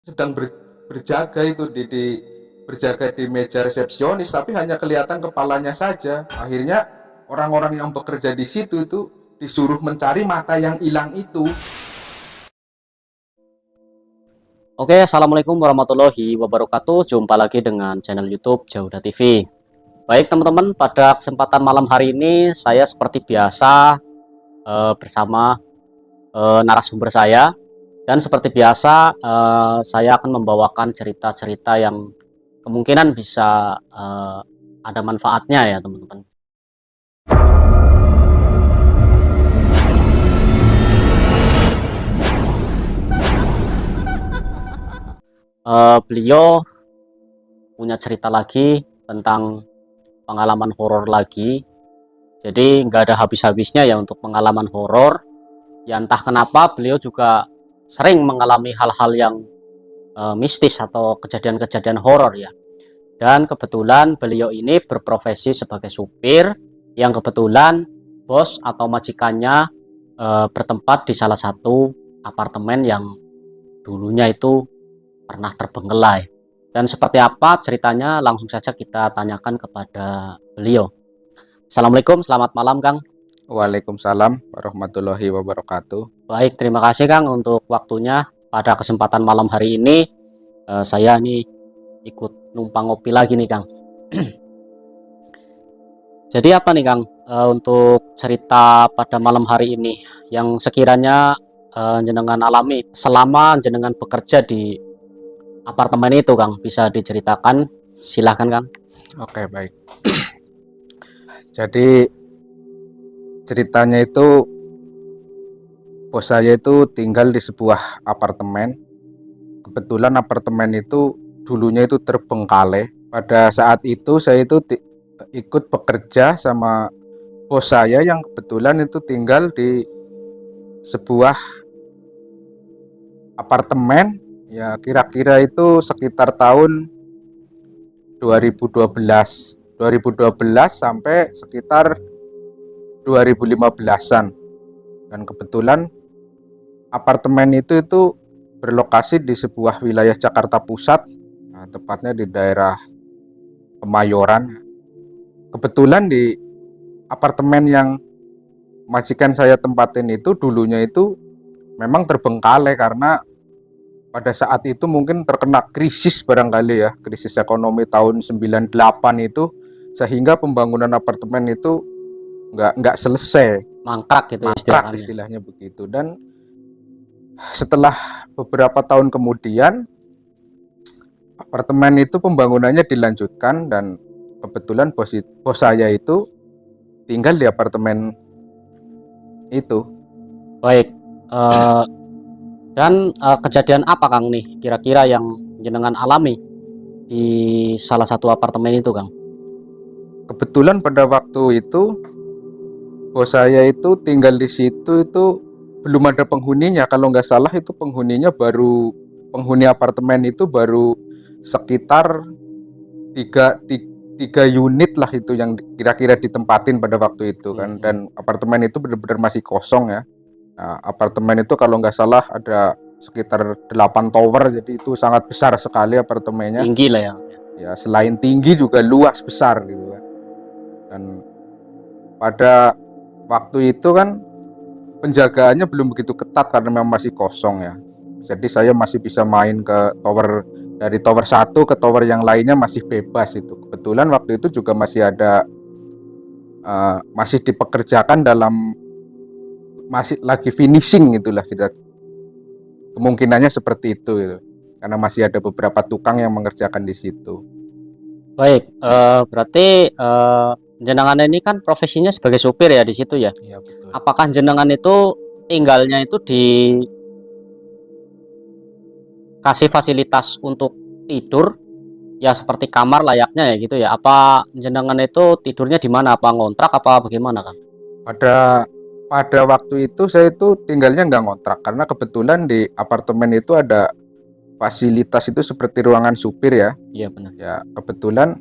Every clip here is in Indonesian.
sedang berjaga itu berjaga di meja resepsionis, tapi hanya kelihatan kepalanya saja. Akhirnya orang-orang yang bekerja di situ itu disuruh mencari mata yang hilang itu. Oke, assalamualaikum warahmatullahi wabarakatuh. Jumpa lagi dengan channel YouTube Jauda TV. Baik teman-teman, pada kesempatan malam hari ini saya seperti biasa bersama narasumber saya, dan seperti biasa saya akan membawakan cerita-cerita yang kemungkinan bisa ada manfaatnya ya teman-teman. Beliau punya cerita lagi tentang pengalaman horor lagi. Jadi nggak ada habis-habisnya ya untuk pengalaman horor. Ya entah kenapa beliau juga sering mengalami hal-hal yang mistis atau kejadian-kejadian horor ya. Dan kebetulan beliau ini berprofesi sebagai supir yang kebetulan bos atau majikannya bertempat di salah satu apartemen yang dulunya itu pernah terbengkelai. Dan seperti apa ceritanya, langsung saja kita tanyakan kepada beliau. Assalamualaikum, selamat malam Kang. Waalaikumsalam warahmatullahi wabarakatuh. Baik, terima kasih Kang untuk waktunya. Pada kesempatan malam hari ini saya nih ikut numpang ngopi lagi nih Kang. Jadi apa nih Kang, untuk cerita pada malam hari ini yang sekiranya jenengan alami selama jenengan bekerja di apartemen itu Kang, bisa diceritakan? Silahkan Kang. Oke, baik. Jadi ceritanya itu bos saya itu tinggal di sebuah apartemen. Kebetulan apartemen itu dulunya itu terbengkalai. Pada saat itu saya itu ikut bekerja sama bos saya yang kebetulan itu tinggal di sebuah apartemen, ya kira-kira itu sekitar tahun 2012 sampai sekitar 2015-an. Dan kebetulan apartemen itu berlokasi di sebuah wilayah Jakarta Pusat, nah, tepatnya di daerah Kemayoran. Kebetulan di apartemen yang majikan saya tempatin itu dulunya itu memang terbengkalai karena pada saat itu mungkin terkena krisis barangkali ya, krisis ekonomi tahun 98 itu, sehingga pembangunan apartemen itu nggak selesai, Mangkrak gitu mangkrak istilahnya. istilahnya begitu. Dan setelah beberapa tahun kemudian apartemen itu pembangunannya dilanjutkan, dan kebetulan bos saya itu tinggal di apartemen itu. Baik. eh, dan kejadian apa Kang nih kira-kira yang jenengan alami di salah satu apartemen itu Kang? Kebetulan pada waktu itu bos saya itu tinggal di situ itu belum ada penghuninya. Kalau nggak salah itu penghuni apartemen itu baru sekitar tiga, tiga unit lah itu yang kira-kira ditempatin pada waktu itu kan. Dan apartemen itu benar-benar masih kosong ya. Nah, apartemen itu kalau nggak salah ada sekitar 8 tower, jadi itu sangat besar sekali apartemennya. Tinggi lah ya. Ya, selain tinggi juga luas besar gitu kan. Dan pada waktu itu kan penjagaannya belum begitu ketat karena memang masih kosong ya. Jadi saya masih bisa main ke tower, dari tower 1 ke tower yang lainnya masih bebas itu. Kebetulan waktu itu juga masih ada masih dipekerjakan dalam, masih lagi finishing itulah, kemungkinannya seperti itu gitu. Karena masih ada beberapa tukang yang mengerjakan di situ. Baik, berarti jenengan ini kan profesinya sebagai supir ya di situ ya. Iya, betul. Apakah jenengan itu tinggalnya itu dikasih fasilitas untuk tidur ya seperti kamar layaknya ya gitu ya? Apa jenengan itu tidurnya di mana? Apa ngontrak apa bagaimana kan? Pada waktu itu saya itu tinggalnya nggak ngontrak karena kebetulan di apartemen itu ada fasilitas itu seperti ruangan supir ya. Iya benar. Ya kebetulan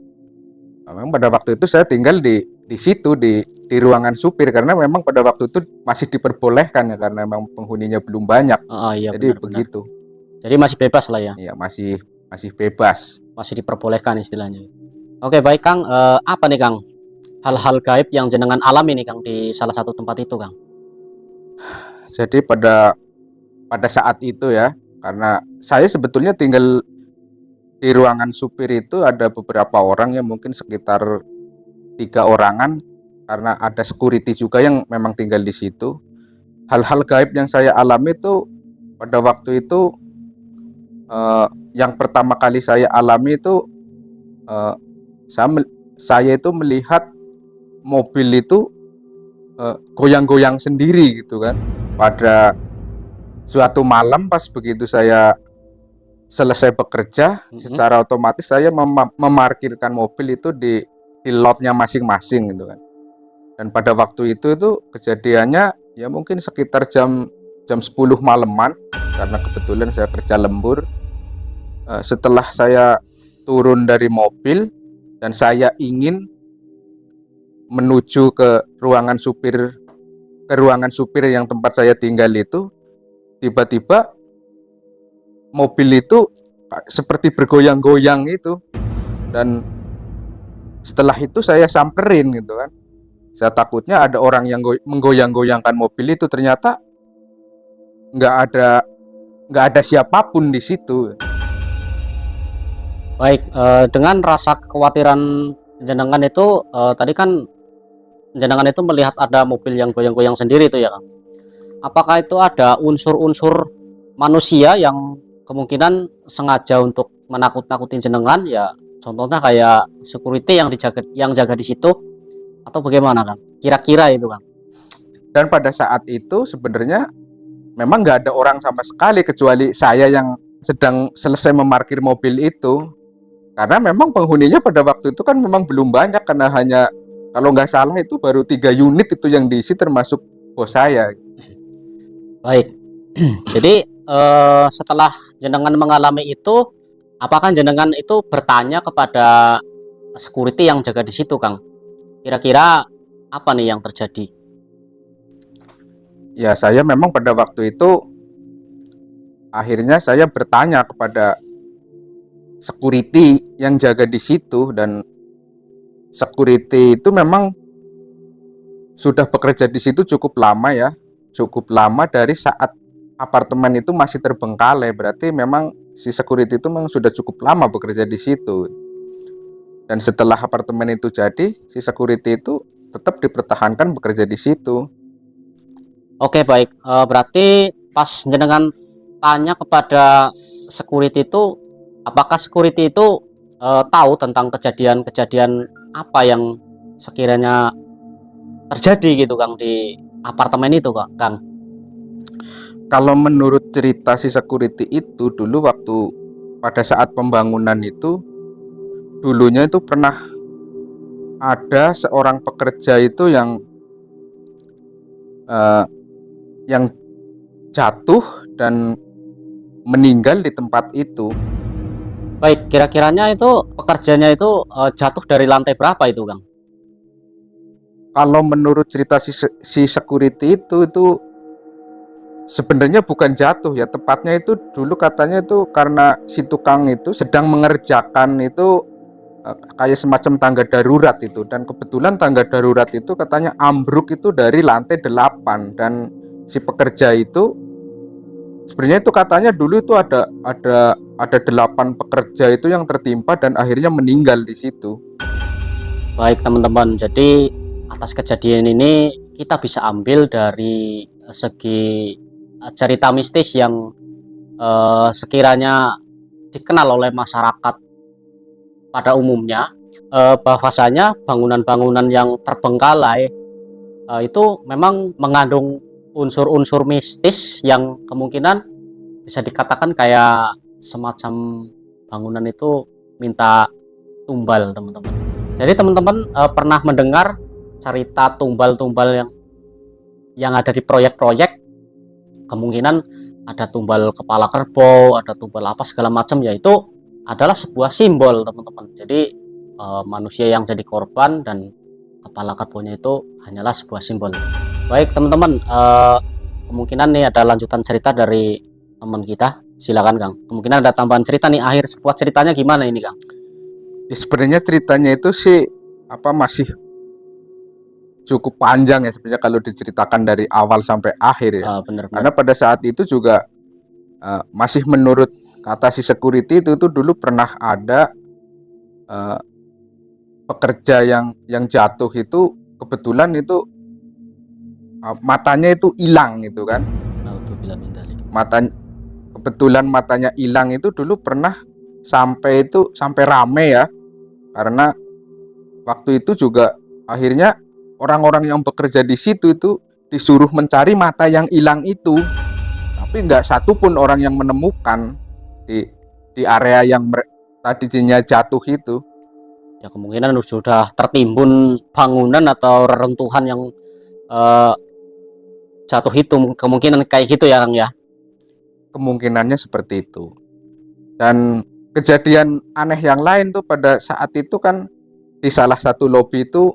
memang pada waktu itu saya tinggal di situ, di ruangan supir, karena memang pada waktu itu masih diperbolehkan ya karena memang penghuninya belum banyak. Iya Jadi benar-benar. begitu. Jadi masih bebas lah ya, Ya masih masih bebas. masih diperbolehkan istilahnya. Oke baik Kang, apa nih Kang hal-hal gaib yang jenengan alami nih Kang di salah satu tempat itu Kang? Jadi pada saat itu ya, karena saya sebetulnya tinggal di ruangan supir itu ada beberapa orang yang mungkin sekitar 3 orangan, karena ada security juga yang memang tinggal di situ. Hal-hal gaib yang saya alami itu pada waktu itu, yang pertama kali saya alami itu, eh, saya itu melihat mobil itu goyang-goyang sendiri gitu kan. Pada suatu malam pas begitu saya selesai bekerja, secara otomatis saya memarkirkan mobil itu di lotnya masing-masing gitu kan. Dan pada waktu itu kejadiannya ya mungkin sekitar jam 10 malaman, karena kebetulan saya kerja lembur. Setelah saya turun dari mobil dan saya ingin menuju ke ruangan supir yang tempat saya tinggal itu, tiba-tiba mobil itu seperti bergoyang-goyang itu. Dan setelah itu saya samperin gitu kan. Saya takutnya ada orang yang menggoyang-goyangkan mobil itu, ternyata nggak ada siapapun di situ. Baik, dengan rasa kekhawatiran jenengan itu, tadi kan jenengan itu melihat ada mobil yang goyang-goyang sendiri itu ya Kang. Apakah itu ada unsur-unsur manusia yang kemungkinan sengaja untuk menakut-nakutin jenengan ya, contohnya kayak security yang jaga di situ, atau bagaimana Kang? Kira-kira itu Kang. Dan pada saat itu sebenarnya memang nggak ada orang sama sekali kecuali saya yang sedang selesai memarkir mobil itu. Karena memang penghuninya pada waktu itu kan memang belum banyak, karena hanya kalau nggak salah itu baru 3 unit itu yang diisi termasuk bos saya. Baik. Jadi setelah jenengan mengalami itu, apakah jenengan itu bertanya kepada security yang jaga di situ Kang? Kira-kira apa nih yang terjadi? Ya saya memang pada waktu itu akhirnya saya bertanya kepada security yang jaga di situ, dan security itu memang sudah bekerja di situ cukup lama ya, cukup lama dari saat apartemen itu masih terbengkalai. Berarti memang si security itu memang sudah cukup lama bekerja di situ. Dan setelah apartemen itu jadi, si security itu tetap dipertahankan bekerja di situ. Oke baik, berarti pas jenengan tanya kepada security itu, apakah security itu tahu tentang kejadian-kejadian apa yang sekiranya terjadi gitu Kang di apartemen itu Kang? Kalau menurut cerita si security itu, dulu waktu pada saat pembangunan itu, dulunya itu pernah ada seorang pekerja itu yang jatuh dan meninggal di tempat itu. Baik, kira-kiranya itu pekerjanya itu jatuh dari lantai berapa itu Kang? Kalau menurut cerita si security itu sebenarnya bukan jatuh ya, tepatnya itu dulu katanya itu karena si tukang itu sedang mengerjakan itu kayak semacam tangga darurat itu, dan kebetulan tangga darurat itu katanya ambruk itu dari lantai 8, dan si pekerja itu sebenarnya itu katanya dulu itu ada 8 pekerja itu yang tertimpa dan akhirnya meninggal di situ. Baik teman-teman, jadi atas kejadian ini kita bisa ambil dari segi cerita mistis yang sekiranya dikenal oleh masyarakat pada umumnya, bahwasanya bangunan-bangunan yang terbengkalai itu memang mengandung unsur-unsur mistis yang kemungkinan bisa dikatakan kayak semacam bangunan itu minta tumbal teman-teman. Jadi teman-teman pernah mendengar cerita tumbal-tumbal yang ada di proyek-proyek, kemungkinan ada tumbal kepala kerbau, ada tumbal apa segala macam, yaitu adalah sebuah simbol teman-teman. Jadi manusia yang jadi korban dan kepala kerbaunya itu hanyalah sebuah simbol. Baik teman-teman, kemungkinan nih ada lanjutan cerita dari teman kita. Silakan Kang. Kemungkinan ada tambahan cerita nih, akhir sebuah ceritanya gimana ini Kang? Ya, sebenarnya ceritanya itu sih masih cukup panjang ya sebenarnya kalau diceritakan dari awal sampai akhir ya. Bener-bener. Karena pada saat itu juga masih menurut kata si security itu dulu pernah ada eh, pekerja yang jatuh itu kebetulan itu matanya itu hilang gitu kan. Matanya kebetulan matanya hilang itu dulu pernah sampai rame ya. Karena waktu itu juga akhirnya orang-orang yang bekerja di situ itu disuruh mencari mata yang hilang itu. Tapi nggak satupun orang yang menemukan di area yang tadinya jatuh itu. Ya kemungkinan sudah tertimbun bangunan atau reruntuhan yang jatuh itu, kemungkinan kayak gitu ya Kang ya. Kemungkinannya seperti itu. Dan kejadian aneh yang lain tuh pada saat itu kan di salah satu lobi itu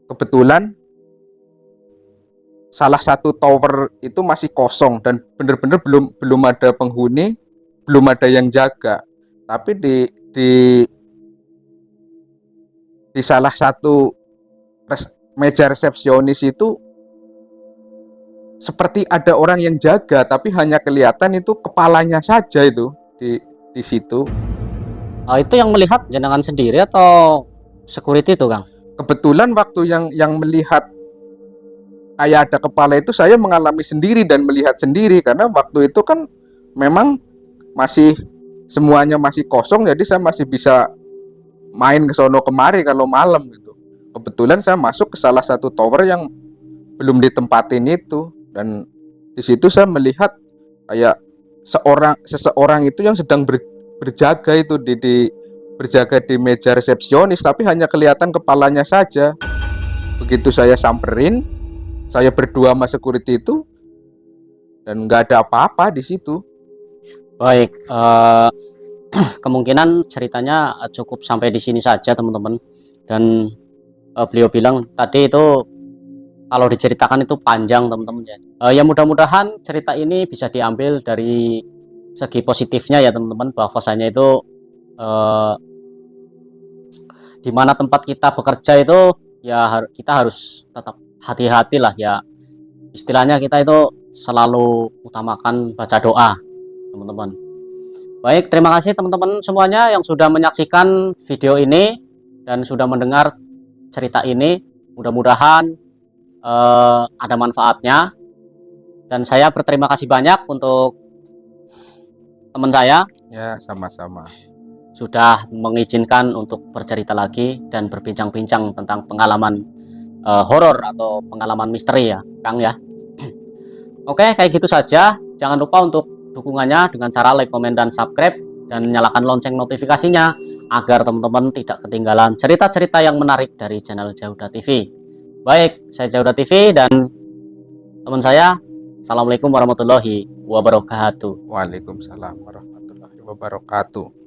kebetulan salah satu tower itu masih kosong dan benar-benar belum ada penghuni, belum ada yang jaga. Tapi di salah satu meja resepsionis itu seperti ada orang yang jaga, tapi hanya kelihatan itu kepalanya saja itu di situ. Itu yang melihat jenengan sendiri atau security itu Kang? Kebetulan waktu yang melihat kayak ada kepala itu saya mengalami sendiri dan melihat sendiri karena waktu itu kan memang masih semuanya masih kosong, jadi saya masih bisa main ke sono kemari kalau malam gitu. Kebetulan saya masuk ke salah satu tower yang belum ditempatin itu dan di situ saya melihat kayak seseorang itu yang sedang berjaga itu berjaga di meja resepsionis, tapi hanya kelihatan kepalanya saja. Begitu saya samperin, saya berdua sama security itu dan nggak ada apa-apa di situ. Baik, kemungkinan ceritanya cukup sampai di sini saja teman-teman. Dan beliau bilang tadi itu kalau diceritakan itu panjang teman-teman ya. Ya mudah-mudahan cerita ini bisa diambil dari segi positifnya ya teman-teman, bahwasanya itu di mana tempat kita bekerja itu ya kita harus tetap hati-hati lah ya. Istilahnya kita itu selalu utamakan baca doa teman-teman. Baik, terima kasih teman-teman semuanya yang sudah menyaksikan video ini dan sudah mendengar cerita ini. Mudah-mudahan ada manfaatnya. Dan saya berterima kasih banyak untuk teman saya. Ya, sama-sama. Sudah mengizinkan untuk bercerita lagi dan berbincang-bincang tentang pengalaman horor atau pengalaman misteri ya, Kang ya. Oke, kayak gitu saja. Jangan lupa untuk dukungannya dengan cara like, komen, dan subscribe, dan nyalakan lonceng notifikasinya agar teman-teman tidak ketinggalan cerita-cerita yang menarik dari channel Jauda TV. Baik, saya Jauda TV dan teman saya. Assalamualaikum warahmatullahi wabarakatuh. Waalaikumsalam warahmatullahi wabarakatuh.